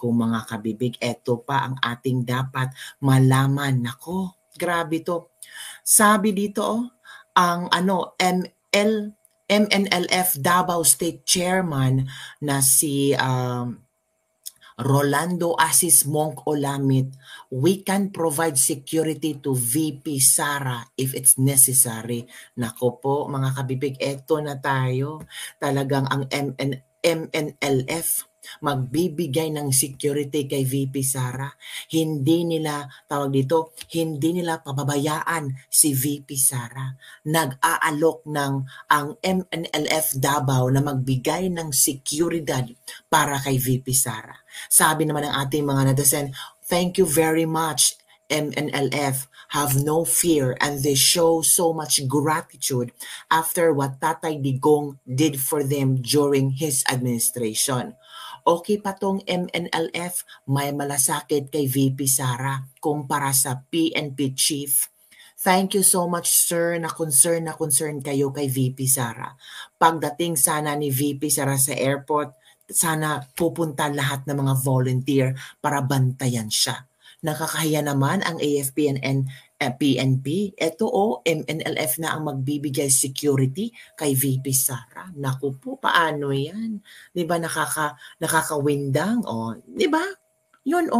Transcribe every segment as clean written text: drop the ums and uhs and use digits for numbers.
Naku mga kabibig, eto pa ang ating dapat malaman. Nako, grabe to. Sabi dito, ang MNLF Davao State Chairman na si Rolando Asis Monk Olamit, we can provide security to VP Sara if it's necessary. Nako po mga kabibig, eto na tayo. Talagang ang MNLF magbibigay ng security kay VP Sara. Hindi nila, hindi nila pababayaan si VP Sara. Nag-aalok ng ang MNLF Davao na magbigay ng seguridad para kay VP Sara. Sabi naman ng ating mga netizen, thank you very much MNLF, have no fear, and they show so much gratitude after what Tatay Digong did for them during his administration. Okay pa tong MNLF, may malasakit kay VP Sara kumpara sa PNP Chief. Thank you so much sir, na concern kayo kay VP Sara. Pagdating sana ni VP Sara sa airport, sana pupunta lahat ng mga volunteer para bantayan siya. Nakakahiya naman ang AFP and PNP. Ito MNLF na ang magbibigay security kay VP Sara. Naku po, paano yan? Di ba nakakawindang? Di ba? Yun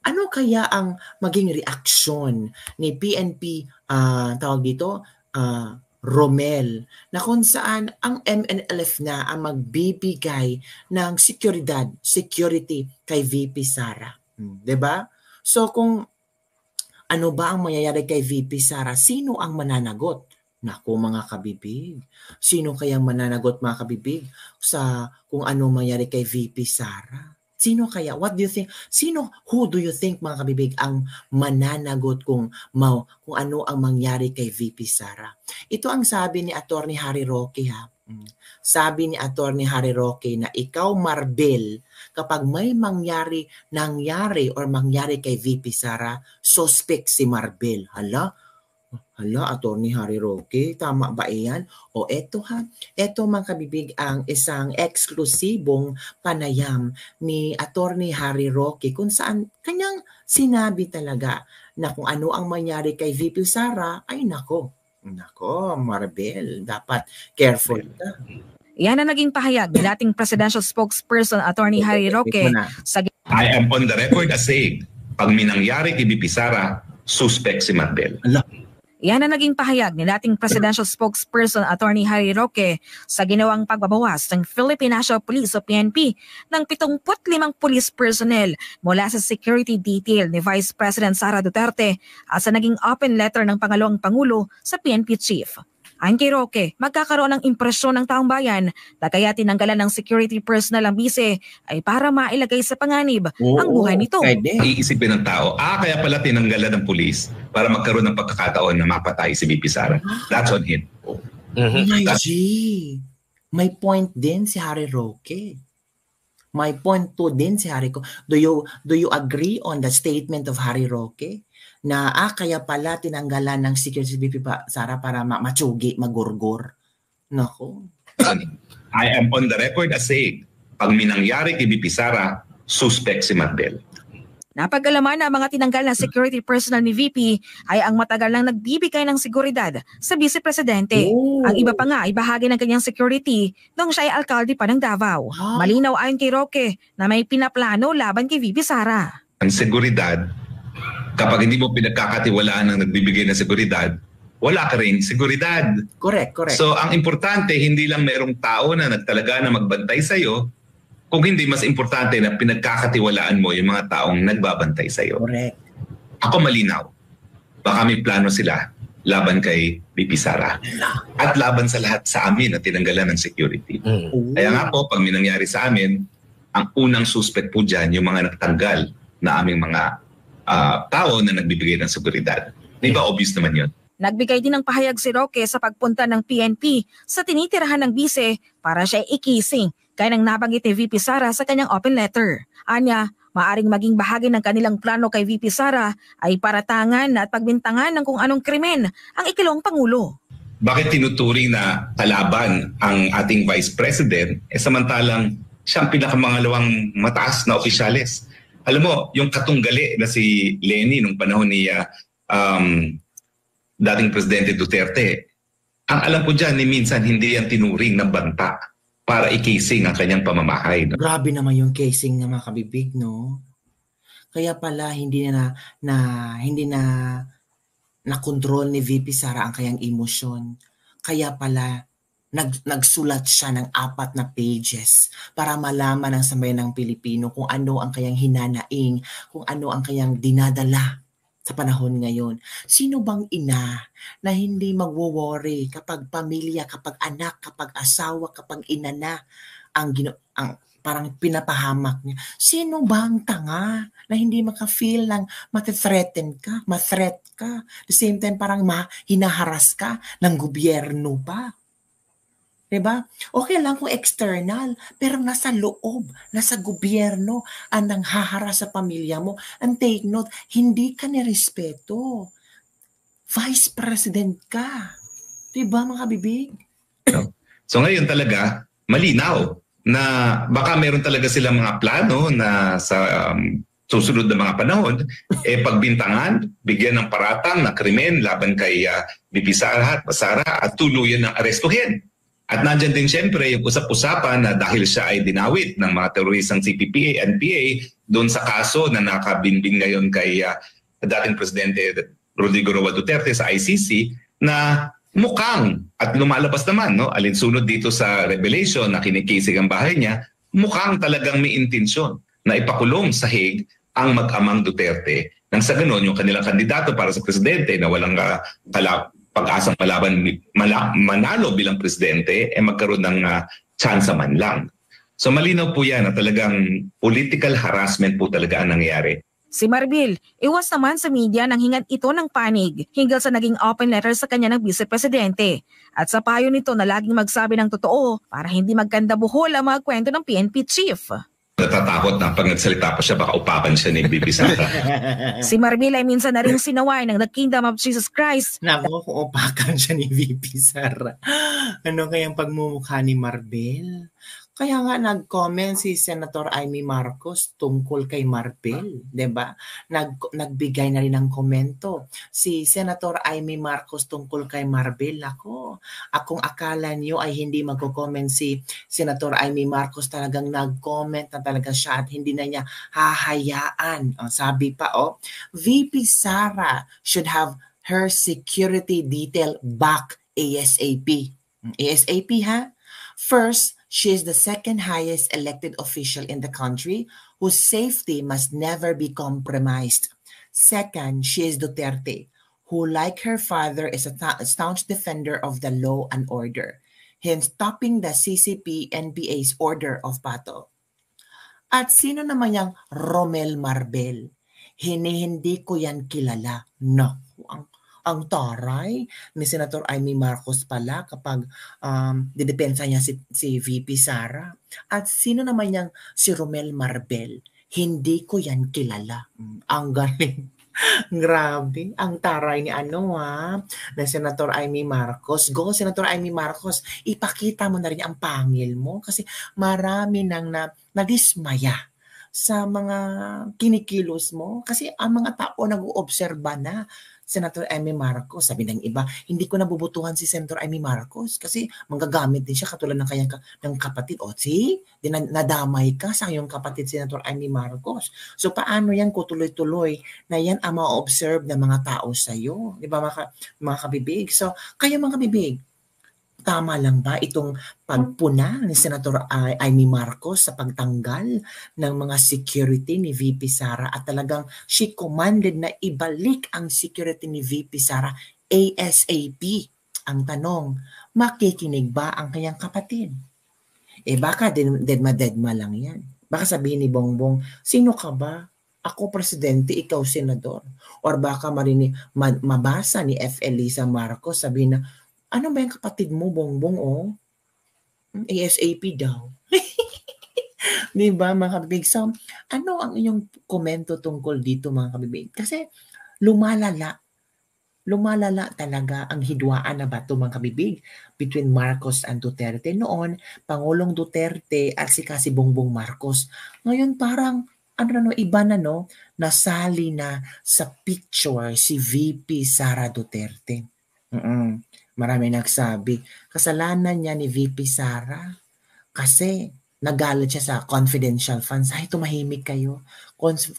ano kaya ang maging reaksyon ni PNP, Romel, na kung saan ang MNLF na ang magbibigay ng security kay VP Sara. Di ba? So kung ano ba ang mangyayari kay VP Sara, sino ang mananagot? Naku mga kabibig, sino kayang mananagot mga kabibig sa kung ano mangyayari kay VP Sara? Sino kaya? What do you think? Who do you think mga kabibig ang mananagot kung ano ang mangyari kay VP Sara? Ito ang sabi ni Attorney Harry Roque ha. Sabi ni Attorney Harry Roque na ikaw Marbel, kapag may mangyari kay VP Sara, suspect si Marbel. Hala, Attorney Harry Roque, tama ba iyan? Eto mga kabibig ang isang eksklusibong panayam ni Attorney Harry Roque kung saan kanyang sinabi talaga na kung ano ang mangyari kay VP Sara, ay nako Marbel, dapat careful ka. Yan ang naging pahayag ni dating presidential spokesperson Attorney Harry Roque. I am on the record as saying, pag minangyari kay VP Sara, suspect si Marbel. Yan ang naging pahayag ni dating presidential spokesperson Attorney Harry Roque sa ginawang pagbabawas ng Philippine National Police o PNP ng 75 police personnel mula sa security detail ni Vice President Sara Duterte at sa naging open letter ng pangalawang Pangulo sa PNP Chief. Ayon kay Roque, magkakaroon ng impresyon ng taong bayan na kaya tinanggalan ng security personnel ang bise ay para mailagay sa panganib ang buhay nito. Iisipin ng tao, kaya pala tinanggalan ng pulis para magkaroon ng pagkakataon na mapatay si VP Sara. That's on him. May point din si Harry Roque. May point to din si Harry Roque. Do you agree on the statement of Harry Roque? Na kaya pala tinanggalan ng security VP Sara para matsugi, magurgur. Nako. I am on the record as saying, pag minangyari kay VP Sara, suspect si Marbel. Napag-alaman na ang mga tinanggal na security personnel ni VP ay ang matagal nang nagbibigay ng seguridad sa Vice Presidente. Ang iba pa nga ay bahagi ng kanyang security noong siya ay alkalde pa ng Davao. Malinaw ayon kay Roque na may pinaplano laban kay VP Sara. Ang seguridad, kapag hindi mo pinagkakatiwalaan ng nagbibigay ng seguridad, wala ka rin seguridad. Correct. So ang importante, hindi lang merong tao na nagtalaga na magbantay sa'yo, kung hindi mas importante na pinagkakatiwalaan mo yung mga taong nagbabantay sa'yo. Correct. Ako malinaw. Baka may plano sila laban kay VP Sara. At laban sa lahat sa amin na tinanggalan ng security. Kaya nga po, pag minangyari sa amin, ang unang suspect po dyan, yung mga nagtanggal na aming mga tao na nagbibigay ng seguridad. Di ba obvious naman yun? Nagbigay din ng pahayag si Roque sa pagpunta ng PNP sa tinitirahan ng bise para siya ikising kaya nang nabanggit ni VP Sara sa kanyang open letter. Anya, maaring maging bahagi ng kanilang plano kay VP Sara ay paratangan at pagbintangan ng kung anong krimen ang ikalawang Pangulo. Bakit tinuturing na kalaban ang ating Vice President samantalang siya ang pinakamangalawang mataas na opisyales. Alam mo, yung katunggali na si Leni nung panahon ni dating Presidente Duterte, ang alam ko dyan, ni minsan hindi yan tinuring ng banta para i-casing ang kanyang pamamahay. No? Grabe naman yung casing ng mga kabibig, no? Kaya pala hindi na control ni VP Sara ang kanyang emosyon. Kaya pala nagsulat siya ng 4 na pages para malaman ng sambayanang Pilipino kung ano ang kanyang hinanaing, kung ano ang kanyang dinadala sa panahon ngayon. Sino bang ina na hindi magwo-worry kapag pamilya, kapag anak, kapag asawa, kapag ina na ang parang pinapahamak niya? Sino bang tanga na hindi maka-feel ng ma-threaten ka, ma-threat ka, the same time parang hinaharas ka ng gobyerno pa? Diba? Okay lang kung external, pero nasa loob, nasa gobyerno, ang nanghaharas sa pamilya mo. And take note, hindi ka nirespeto. Vice President ka. Diba mga bibig? So ngayon talaga, malinaw na baka meron talaga silang mga plano na sa susunod na mga panahon, pagbintangan, bigyan ng paratang na krimen laban kay VP Sara at tuluyan ng arestuhin. At nandyan din siyempre yung usap-usapan na dahil siya ay dinawit ng mga teroristang CPP, NPA doon sa kaso na nakabinbing ngayon kay dating Presidente Rodrigo Roa Duterte sa ICC na mukhang, at lumalabas naman, no, alinsunod dito sa revelation na kinikisig ang bahay niya, mukhang talagang may intensyon na ipakulong sa Hague ang mag-amang Duterte nang sa ganun yung kanilang kandidato para sa presidente na walang pag-asang manalo bilang presidente, magkaroon ng tsansa man lang. So malinaw po yan na talagang political harassment po talaga ang nangyayari. Si Marbil, iwas naman sa media nang hingan ito ng panig hinggil sa naging open letter sa kanya ng vice-presidente. At sa payo nito na laging magsabi ng totoo para hindi magkanda buhol ang mga kwento ng PNP chief. Natatakot na pag nagsalita pa siya, baka upakan siya ni VP Sara. Si Marbil ay minsan na rin sinaway ng The Kingdom of Jesus Christ. Naku, kung upakan siya ni VP Sara. Ano kayang pagmumukha ni Marbil? Kaya nga nag-comment si Senator Amy Marcos tungkol kay Marbil, 'di ba? Nagbigay na rin ng komento si Senator Amy Marcos tungkol kay Marbil. Ako, akong akala niyo ay hindi magko-comment si Senator Amy Marcos, talagang nag-comment na talaga siya at hindi na niya hahayaan. Sabi pa, VP Sara should have her security detail back ASAP. ASAP ha? First, she is the second highest elected official in the country whose safety must never be compromised. Second, she is Duterte, who like her father is a staunch defender of the law and order, hence stopping the CCP-NPA's order of battle. At sino naman yung Romel Marbel? Hindi ko yan kilala. No, ang taray ni Senator Amy Marcos pala kapag didepensa niya si VP Sara. At sino naman yang si Romel Marbel? Hindi ko yan kilala. Ang galing. Grabe. Ang taray ni na Senator Amy Marcos. Go, Senator Amy Marcos. Ipakita mo na rin ang pangil mo kasi marami nang nadismaya sa mga kinikilos mo kasi ang mga tao nag-uobserba na Senator Amy Marcos. Sabi ng iba, hindi ko nabubutuhan si Senator Amy Marcos kasi manggagamit din siya katulad ng kanyang ng kapatid. Nadamay ka sa iyong kapatid Senator Amy Marcos. So paano yan kung tuloy-tuloy na yan ang ma-observe ng mga tao sa iyo? Di ba mga kabibig? So kayo mga kabibig, tama lang ba itong pagpuna ni Senator Amy Marcos sa pagtanggal ng mga security ni VP Sara at talagang she commanded na ibalik ang security ni VP Sara ASAP? Ang tanong, makikinig ba ang kanyang kapatid? Baka dedma lang yan. Baka sabihin ni Bongbong, sino ka ba? Ako presidente, ikaw senador. Or baka mabasa ni F. Elisa Marcos, sabihin na, ano ba yung kapatid mo, Bongbong, ASAP daw. Di ba, mga kabibig? So, ano ang inyong komento tungkol dito, mga kabibig? Kasi lumalala lumalala talaga ang hidwaan na bato mga kabibig between Marcos and Duterte. Noon, Pangulong Duterte at si Bongbong Marcos. Ngayon parang iba na nasali na sa picture si VP Sara Duterte. Marami nagsabi, kasalanan niya ni VP Sara kasi nagalit siya sa confidential funds. Ay, tumahimik kayo.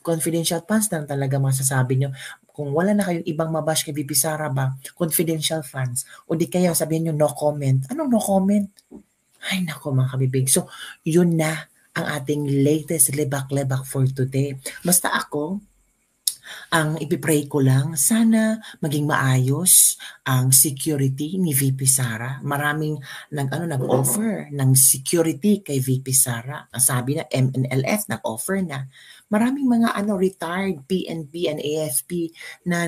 Confidential funds lang talaga masasabi nyo. Kung wala na kayong ibang mabash kay VP Sara ba, confidential funds. O di kaya sabihin nyo no comment. Anong no comment? Ay, nako mga kabibig. So, yun na ang ating latest lebak-lebak for today. Basta ako, ang ipipray ko lang, sana maging maayos ang security ni VP Sara. Maraming nag-offer ng security kay VP Sara. Ang sabi na MNLF nag-offer na. Maraming mga retired PNP and AFP na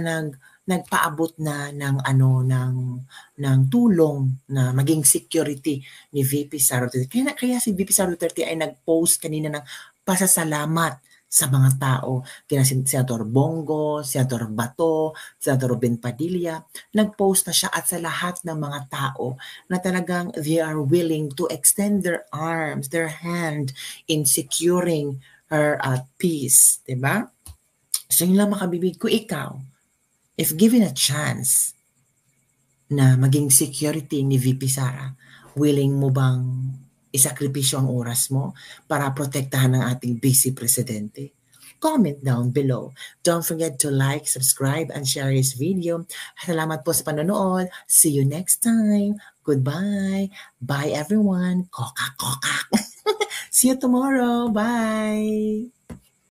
nagpaabot na ng tulong na maging security ni VP Sara Duterte. Kaya si VP Sara Duterte ay nag-post kanina ng pasasalamat sa mga tao, kina Senator Bongo, Senator Bato, Senator Ben Padilla, nag-post na siya at sa lahat ng mga tao na talagang they are willing to extend their arms, their hand in securing her peace. Diba? So yun lang makabibig ko, ikaw, if given a chance na maging security ni VP Sara, willing mo bang isakripisyo ang oras mo para protektahan ng ating busy presidente? Comment down below. Don't forget to like, subscribe, and share this video. Salamat po sa panonood. See you next time. Goodbye. Bye everyone. Kokak, kokak. See you tomorrow. Bye.